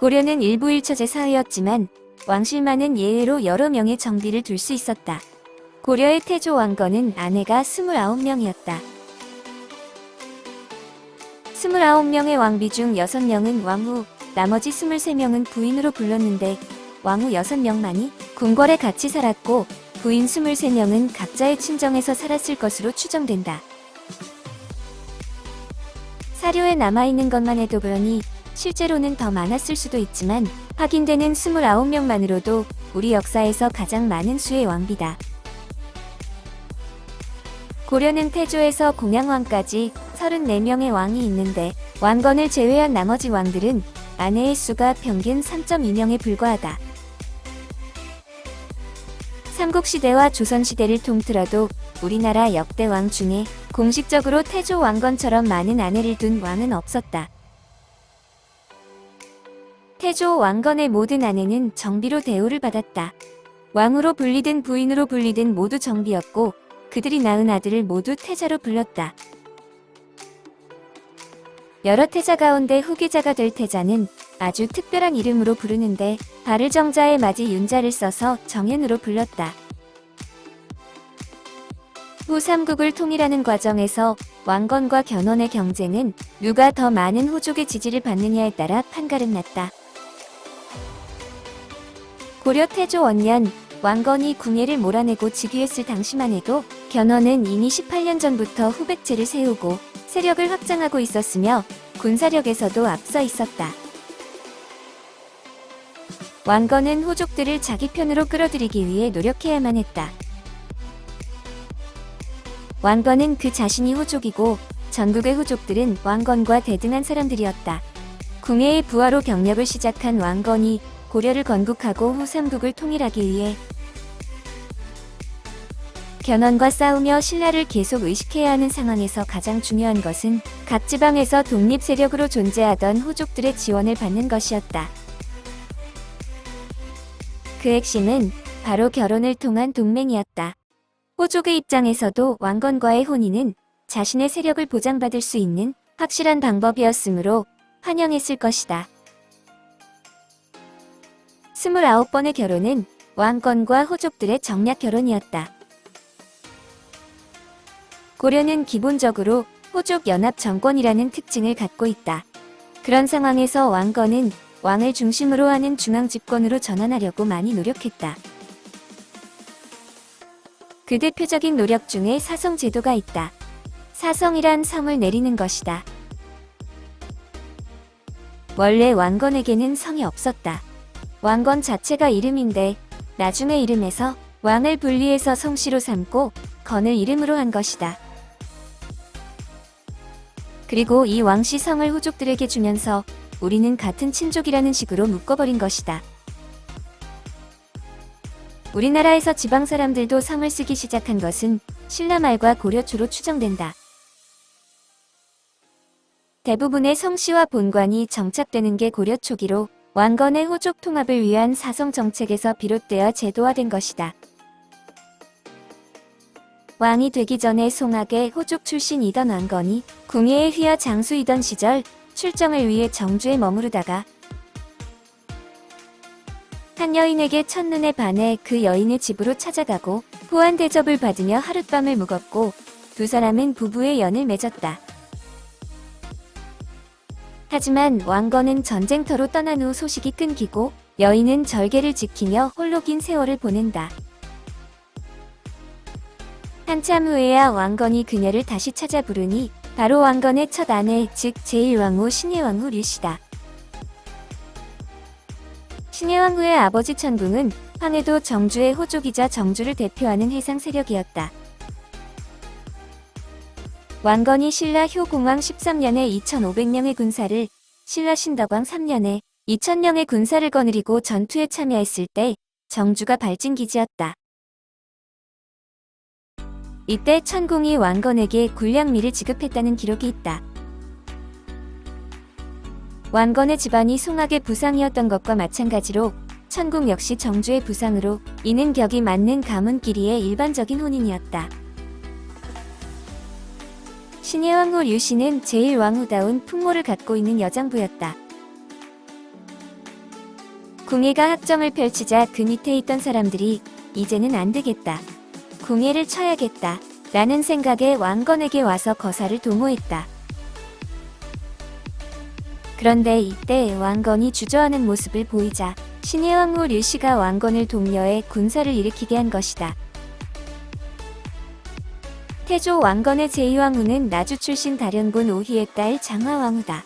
고려는 일부 일처제 사회였지만 왕실만은 예외로 여러 명의 정비를 둘 수 있었다. 고려의 태조 왕건은 아내가 29명이었다. 29명의 왕비 중 6명은 왕후, 나머지 23명은 부인으로 불렀는데 왕후 6명만이 궁궐에 같이 살았고 부인 23명은 각자의 친정에서 살았을 것으로 추정된다. 사료에 남아있는 것만 해도 그러니 실제로는 더 많았을 수도 있지만 확인되는 29명만으로도 우리 역사에서 가장 많은 수의 왕비다. 고려는 태조에서 공양왕까지 34명의 왕이 있는데 왕건을 제외한 나머지 왕들은 아내의 수가 평균 3.2명에 불과하다. 삼국시대와 조선시대를 통틀어도 우리나라 역대 왕 중에 공식적으로 태조 왕건처럼 많은 아내를 둔 왕은 없었다. 태조 왕건의 모든 아내는 정비로 대우를 받았다. 왕으로 불리든 부인으로 불리든 모두 정비였고 그들이 낳은 아들을 모두 태자로 불렀다. 여러 태자 가운데 후계자가 될 태자는 아주 특별한 이름으로 부르는데 발을 정자에 맞이 윤자를 써서 정현으로 불렀다. 후 삼국을 통일하는 과정에서 왕건과 견훤의 경쟁은 누가 더 많은 호족의 지지를 받느냐에 따라 판가름 났다. 고려 태조 원년 왕건이 궁예를 몰아내고 즉위했을 당시만 해도 견훤은 이미 18년 전부터 후백제를 세우고 세력을 확장하고 있었으며 군사력에서도 앞서 있었다. 왕건은 호족들을 자기 편으로 끌어들이기 위해 노력해야만 했다. 왕건은 그 자신이 호족이고 전국의 호족들은 왕건과 대등한 사람들이었다. 궁예의 부하로 경력을 시작한 왕건이 고려를 건국하고 후 삼국을 통일하기 위해 견훤과 싸우며 신라를 계속 의식해야 하는 상황에서 가장 중요한 것은 각 지방에서 독립 세력으로 존재하던 호족들의 지원을 받는 것이었다. 그 핵심은 바로 결혼을 통한 동맹이었다. 호족의 입장에서도 왕건과의 혼인은 자신의 세력을 보장받을 수 있는 확실한 방법이었으므로 환영했을 것이다. 29번의 결혼은 왕건과 호족들의 정략 결혼이었다. 고려는 기본적으로 호족 연합 정권이라는 특징을 갖고 있다. 그런 상황에서 왕건은 왕을 중심으로 하는 중앙 집권으로 전환하려고 많이 노력했다. 그 대표적인 노력 중에 사성 제도가 있다. 사성이란 성을 내리는 것이다. 원래 왕건에게는 성이 없었다. 왕건 자체가 이름인데 나중에 이름에서 왕을 분리해서 성씨로 삼고 건을 이름으로 한 것이다. 그리고 이 왕씨 성을 호족들에게 주면서 우리는 같은 친족이라는 식으로 묶어버린 것이다. 우리나라에서 지방 사람들도 성을 쓰기 시작한 것은 신라 말과 고려 초로 추정된다. 대부분의 성씨와 본관이 정착되는 게 고려 초기로 왕건의 호족 통합을 위한 사성 정책에서 비롯되어 제도화된 것이다. 왕이 되기 전에 송악의 호족 출신이던 왕건이 궁예의 휘하 장수이던 시절 출정을 위해 정주에 머무르다가 한 여인에게 첫눈에 반해 그 여인의 집으로 찾아가고 호환 대접을 받으며 하룻밤을 묵었고 두 사람은 부부의 연을 맺었다. 하지만 왕건은 전쟁터로 떠난 후 소식이 끊기고 여인은 절개를 지키며 홀로 긴 세월을 보낸다. 한참 후에야 왕건이 그녀를 다시 찾아 부르니 바로 왕건의 첫 아내 즉 제1왕후 신예왕후 류씨다. 신예왕후의 아버지 천궁은 황해도 정주의 호족이자 정주를 대표하는 해상 세력이었다. 왕건이 신라 효공왕 13년에 2500명의 군사를, 신라 신덕왕 3년에 2000명의 군사를 거느리고 전투에 참여했을 때 정주가 발진기지였다. 이때 천궁이 왕건에게 군량미를 지급했다는 기록이 있다. 왕건의 집안이 송악의 부상이었던 것과 마찬가지로 천궁 역시 정주의 부상으로 이는 격이 맞는 가문끼리의 일반적인 혼인이었다. 신예왕후 류씨는 제1왕후다운 풍모를 갖고 있는 여장부였다. 궁예가 학정을 펼치자 그 밑에 있던 사람들이 이제는 안 되겠다. 궁예를 쳐야겠다. 라는 생각에 왕건에게 와서 거사를 도모했다. 그런데 이때 왕건이 주저하는 모습을 보이자 신의 왕후 류씨가 왕건을 독려해 군사를 일으키게 한 것이다. 태조 왕건의 제2왕후는 나주 출신 다련군 오희의 딸 장화왕후다.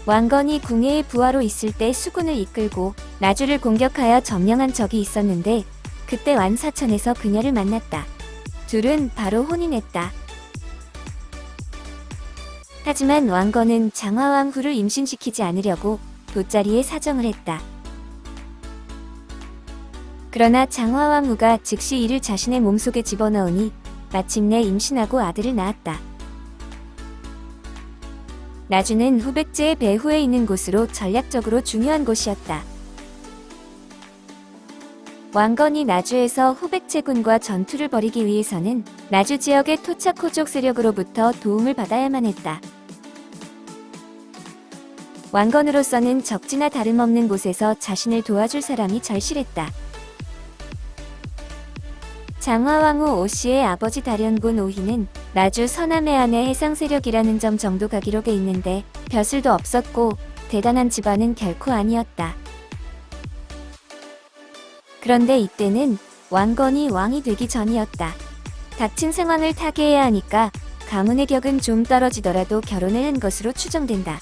왕건이 궁예의 부하로 있을 때 수군을 이끌고 나주를 공격하여 점령한 적이 있었는데 그때 완사천에서 그녀를 만났다. 둘은 바로 혼인했다. 하지만 왕건은 장화왕후를 임신시키지 않으려고 돗자리에 사정을 했다. 그러나 장화왕후가 즉시 이를 자신의 몸속에 집어넣으니 마침내 임신하고 아들을 낳았다. 나주는 후백제의 배후에 있는 곳으로 전략적으로 중요한 곳이었다. 왕건이 나주에서 후백제군과 전투를 벌이기 위해서는 나주 지역의 토착 호족 세력으로부터 도움을 받아야만 했다. 왕건으로서는 적지나 다름없는 곳에서 자신을 도와줄 사람이 절실했다. 장화왕후 오씨의 아버지 다련군 오희는 나주 서남해 안의 해상 세력이라는 점 정도가 기록에 있는데 벼슬도 없었고 대단한 집안은 결코 아니었다. 그런데 이때는 왕건이 왕이 되기 전이었다. 닥친 상황을 타개해야 하니까 가문의 격은 좀 떨어지더라도 결혼을 한 것으로 추정된다.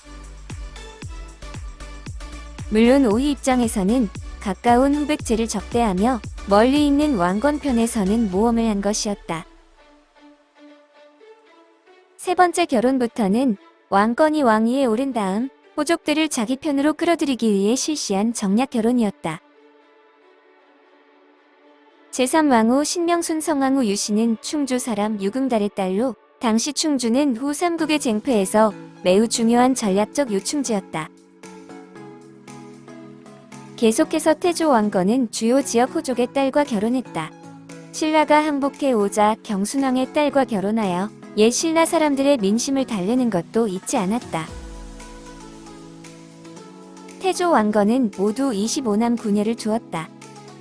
물론 오희 입장에서는 가까운 후백제를 적대하며 멀리 있는 왕건 편에서는 모험을 한 것이었다. 세 번째 결혼부터는 왕건이 왕위에 오른 다음 호족들을 자기 편으로 끌어들이기 위해 실시한 정략 결혼이었다. 제3왕후 신명순 성왕후 유씨는 충주 사람 유금달의 딸로 당시 충주는 후 삼국의 쟁패에서 매우 중요한 전략적 요충지였다. 계속해서 태조 왕건은 주요 지역 호족의 딸과 결혼했다. 신라가 항복해 오자 경순왕의 딸과 결혼하여 옛 신라 사람들의 민심을 달래는 것도 잊지 않았다. 태조 왕건은 모두 25남 9녀를 두었다.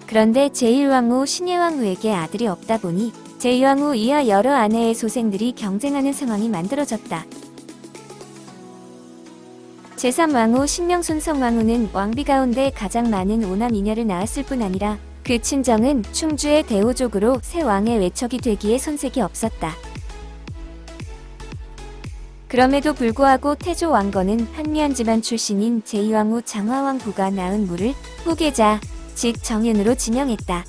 그런데 제1왕후 신예왕후에게 아들이 없다 보니 제2왕후 이하 여러 아내의 소생들이 경쟁하는 상황이 만들어졌다. 제3왕후 신명순 성왕후는 왕비 가운데 가장 많은 5남 2녀를 낳았을 뿐 아니라 그 친정은 충주의 대호족으로 새 왕의 외척이 되기에 손색이 없었다. 그럼에도 불구하고 태조 왕건은 한미한 집안 출신인 제2왕후 장화왕후가 낳은 물을 후계자, 즉 정윤으로 지명했다.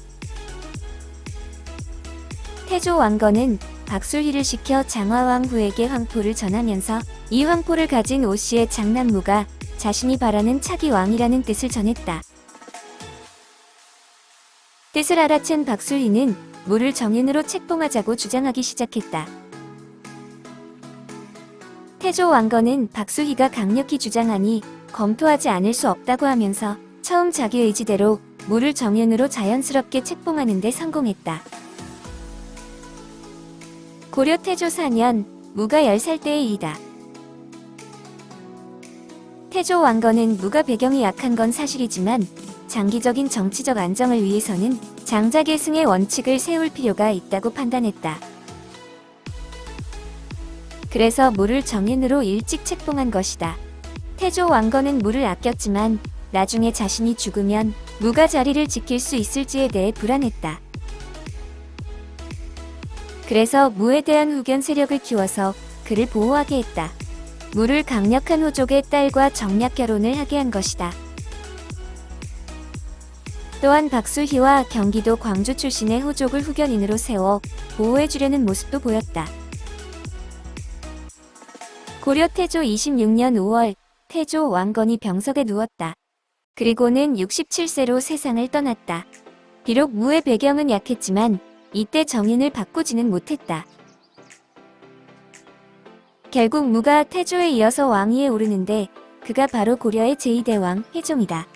태조 왕건은 박술희를 시켜 장화왕후에게 황포를 전하면서 이 황포를 가진 오씨의 장남무가 자신이 바라는 차기 왕이라는 뜻을 전했다. 뜻을 알아챈 박술희는 물을 정윤으로 책봉하자고 주장하기 시작했다. 태조 왕건은 박술희가 강력히 주장하니 검토하지 않을 수 없다고 하면서 처음 자기 의지대로 물을 정윤으로 자연스럽게 책봉하는 데 성공했다. 고려 태조 4년, 무가 10살 때의 일이다. 태조 왕건은 무가 배경이 약한 건 사실이지만 장기적인 정치적 안정을 위해서는 장자계승의 원칙을 세울 필요가 있다고 판단했다. 그래서 무를 정윤으로 일찍 책봉한 것이다. 태조 왕건은 무를 아꼈지만 나중에 자신이 죽으면 무가 자리를 지킬 수 있을지에 대해 불안했다. 그래서 무에 대한 후견 세력을 키워서 그를 보호하게 했다. 무를 강력한 호족의 딸과 정략 결혼을 하게 한 것이다. 또한 박술희와 경기도 광주 출신의 호족을 후견인으로 세워 보호해주려는 모습도 보였다. 고려 태조 26년 5월 태조 왕건이 병석에 누웠다. 그리고는 67세로 세상을 떠났다. 비록 무의 배경은 약했지만 이때 정인을 바꾸지는 못했다. 결국 무가 태조에 이어서 왕위에 오르는데 그가 바로 고려의 제2대왕 혜종이다.